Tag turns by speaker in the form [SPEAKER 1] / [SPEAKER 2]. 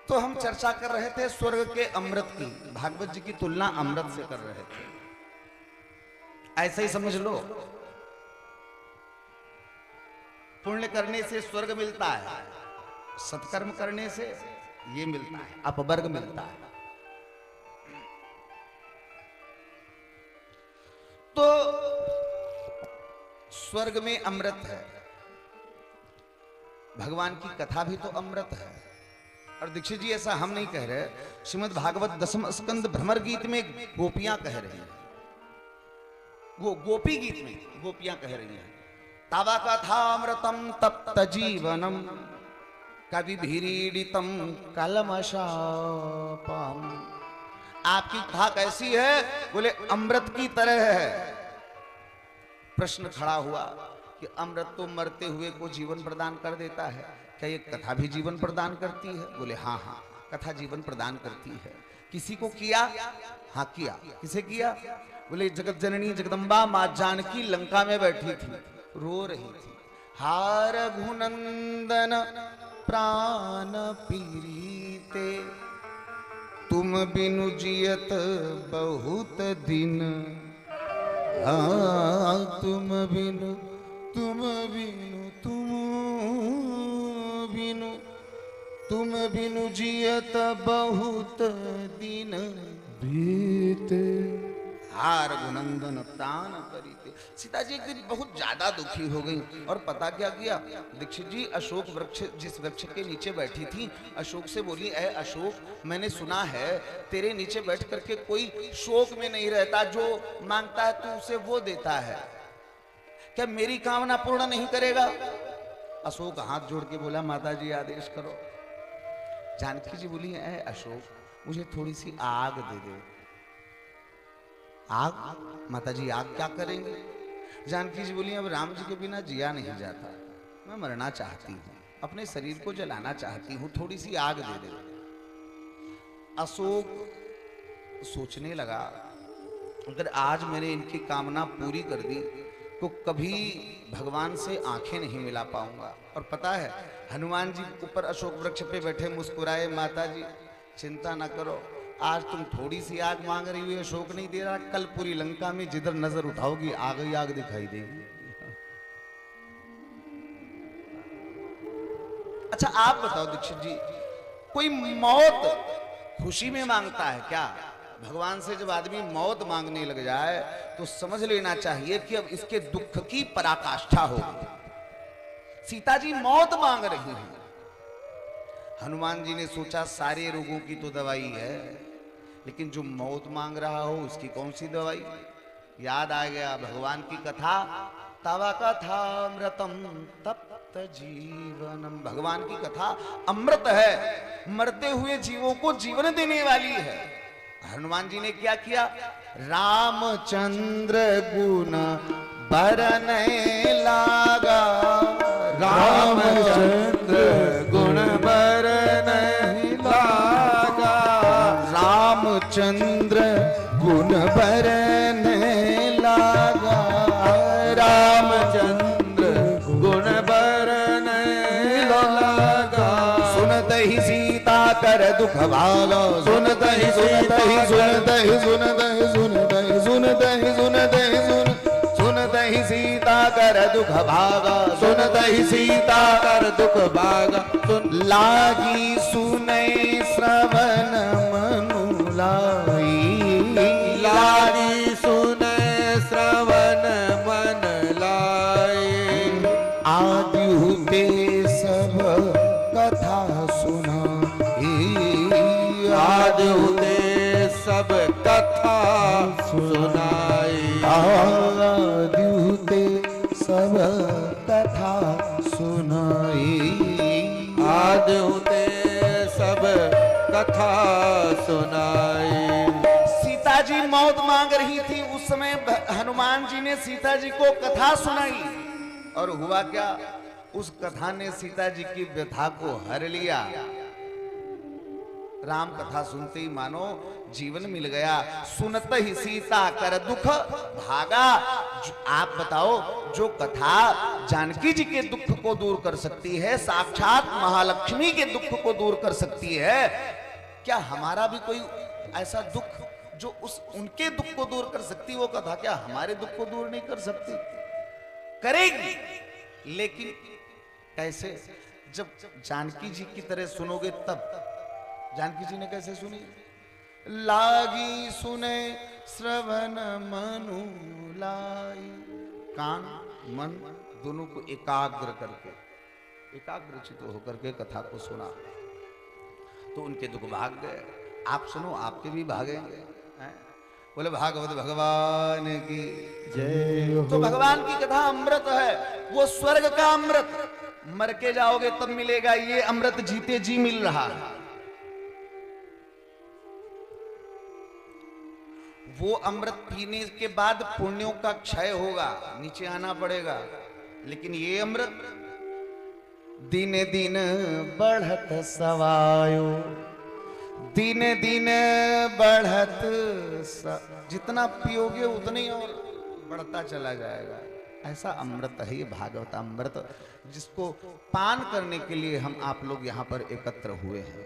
[SPEAKER 1] तो हम चर्चा कर रहे थे स्वर्ग के अमृत की। भागवत जी की तुलना अमृत से कर रहे थे। ऐसा ही समझ लो, पुण्य करने से स्वर्ग मिलता है, सत्कर्म करने से ये मिलता है, अपवर्ग मिलता है। तो स्वर्ग में अमृत है, भगवान की कथा भी तो अमृत है। और दीक्षित जी ऐसा हम नहीं कह रहे, श्रीमद् भागवत दसम स्कंद भ्रमर गीत में गोपियां कह रही हैं, वो गोपी गीत में गोपियां कह रही हैं, तव कथामृतम तप्त जीवनम कवि भीरीडितम कलमशापम। आपकी कथा कैसी है? बोले अमृत की तरह है। प्रश्न खड़ा हुआ कि अमृत तो मरते हुए को जीवन प्रदान कर देता है, क्या ये कथा भी जीवन प्रदान करती है? बोले हाँ हाँ, कथा जीवन प्रदान करती है। किसी को किया? हाँ किया। किसे किया? बोले जगत जननी जगदम्बा मां जानकी लंका में बैठी थी, रो रही थी, हार रघुनंदन प्राण पीरीते, तुम बिनु जियत बहुत दिन, हाँ तुम बिनु तुम बिनु तुम बिनु तुम बिनु जियत बहुत दिन बीते, हार रघुनंदन प्राण परीते। सीता जी एक दिन बहुत ज्यादा दुखी हो गई और पता क्या किया? दीक्षित जी अशोक वृक्ष, जिस वृक्ष के नीचे बैठी थी, अशोक से बोली, ऐ अशोक, मैंने सुना है तेरे नीचे बैठ करके कोई शोक में नहीं रहता, जो मांगता है तू उसे वो देता है, क्या मेरी कामना पूर्ण नहीं करेगा? अशोक हाथ जोड़ के बोला, माता जी आदेश करो। जानकी जी बोली, ऐ अशोक, मुझे थोड़ी सी आग दे दे। आग? माता जी आग क्या करेंगे? जानकी जी बोली, अब राम जी के बिना जिया नहीं जाता, मैं मरना चाहती हूँ, अपने शरीर को जलाना चाहती हूँ, थोड़ी सी आग दे दे। अशोक सोचने लगा, अगर आज मैंने इनकी कामना पूरी कर दी तो कभी भगवान से आंखें नहीं मिला पाऊंगा। और पता है, हनुमान जी ऊपर अशोक वृक्ष पे बैठे मुस्कुराए, माता जी चिंता ना करो, आज तुम थोड़ी सी आग मांग रही हुई, अशोक नहीं दे रहा, कल पूरी लंका में जिधर नजर उठाओगी आग ही आग दिखाई देगी। अच्छा आप बताओ दीक्षित जी, कोई मौत खुशी में मांगता है क्या? भगवान से जब आदमी मौत मांगने लग जाए तो समझ लेना चाहिए कि अब इसके दुख की पराकाष्ठा होगी। सीता जी मौत मांग रही हैं। हनुमान जी ने सोचा सारे रोगों की तो दवाई है, लेकिन जो मौत मांग रहा हो उसकी कौन सी दवाई? याद आ गया भगवान की कथा, तव कथामृतम तप्त जीवनम। भगवान की कथा अमृत है, मरते हुए जीवों को जीवन देने वाली है। हनुमान जी ने क्या किया? रामचंद्र गुण बरने लागा, रामचंद्र गुण बरने लागा, रामचंद्र गुण बरने लागा, रामचंद्र गुण बरने लागा, सुनत ही सीता कर दुख भागा, सुनत ही सुनत ही सुनत ही सुनत ही सुनत ही सुनत ही सुनत ही सुनत ही सीता कर दुख भागा, सुनत ही सीता कर दुख भागा, सुन लागी सुने श्रवण मनु लाई, लागी सुने श्रवण मन लाई, आदि हुते सब कथा सुना, आदि हुते सब कथा सुनाई, आदि हुते सब कथा सुनाई, आदि हुते सब कथा सुनाई। सीता जी मौत मांग रही थी, उस समय हनुमान जी ने सीता जी को कथा सुनाई, और हुआ क्या? उस कथा ने सीता जी की व्यथा को हर लिया। राम कथा सुनते ही मानो जीवन मिल गया, सुनत ही सीता कर दुख भागा। आप बताओ, जो कथा जानकी जी के दुख को दूर कर सकती है, साक्षात महालक्ष्मी के दुख को दूर कर सकती है, क्या हमारा भी कोई ऐसा दुख जो उनके दुख को दूर कर सकती, वो कथा क्या हमारे दुख को दूर नहीं कर सकती? करेगी, लेकिन कैसे? जब जानकी जी की तरह सुनोगे तब। जानकी जी ने कैसे सुनी? लागी सुने श्रवण मनु लाई, कान मन दोनों को एकाग्र करके, एकाग्रचित होकर के कथा को सुना तो उनके दुख भाग गए। आप सुनो, आपके भी भागेंगे। बोले भागवत भगवान की जय। तो भगवान की कथा अमृत है, वो स्वर्ग का अमृत। मर के जाओगे तब मिलेगा, ये अमृत जीते जी मिल रहा है। वो अमृत पीने के बाद पुण्यों का क्षय होगा, नीचे आना पड़ेगा। लेकिन ये अमृत दिन दिन बढ़त सवायो, दिन दिन बढ़त जितना पियोगे उतने ही और बढ़ता चला जाएगा। ऐसा अमृत है ये भागवत अमृत, जिसको पान करने के लिए हम आप लोग यहाँ पर एकत्र हुए हैं।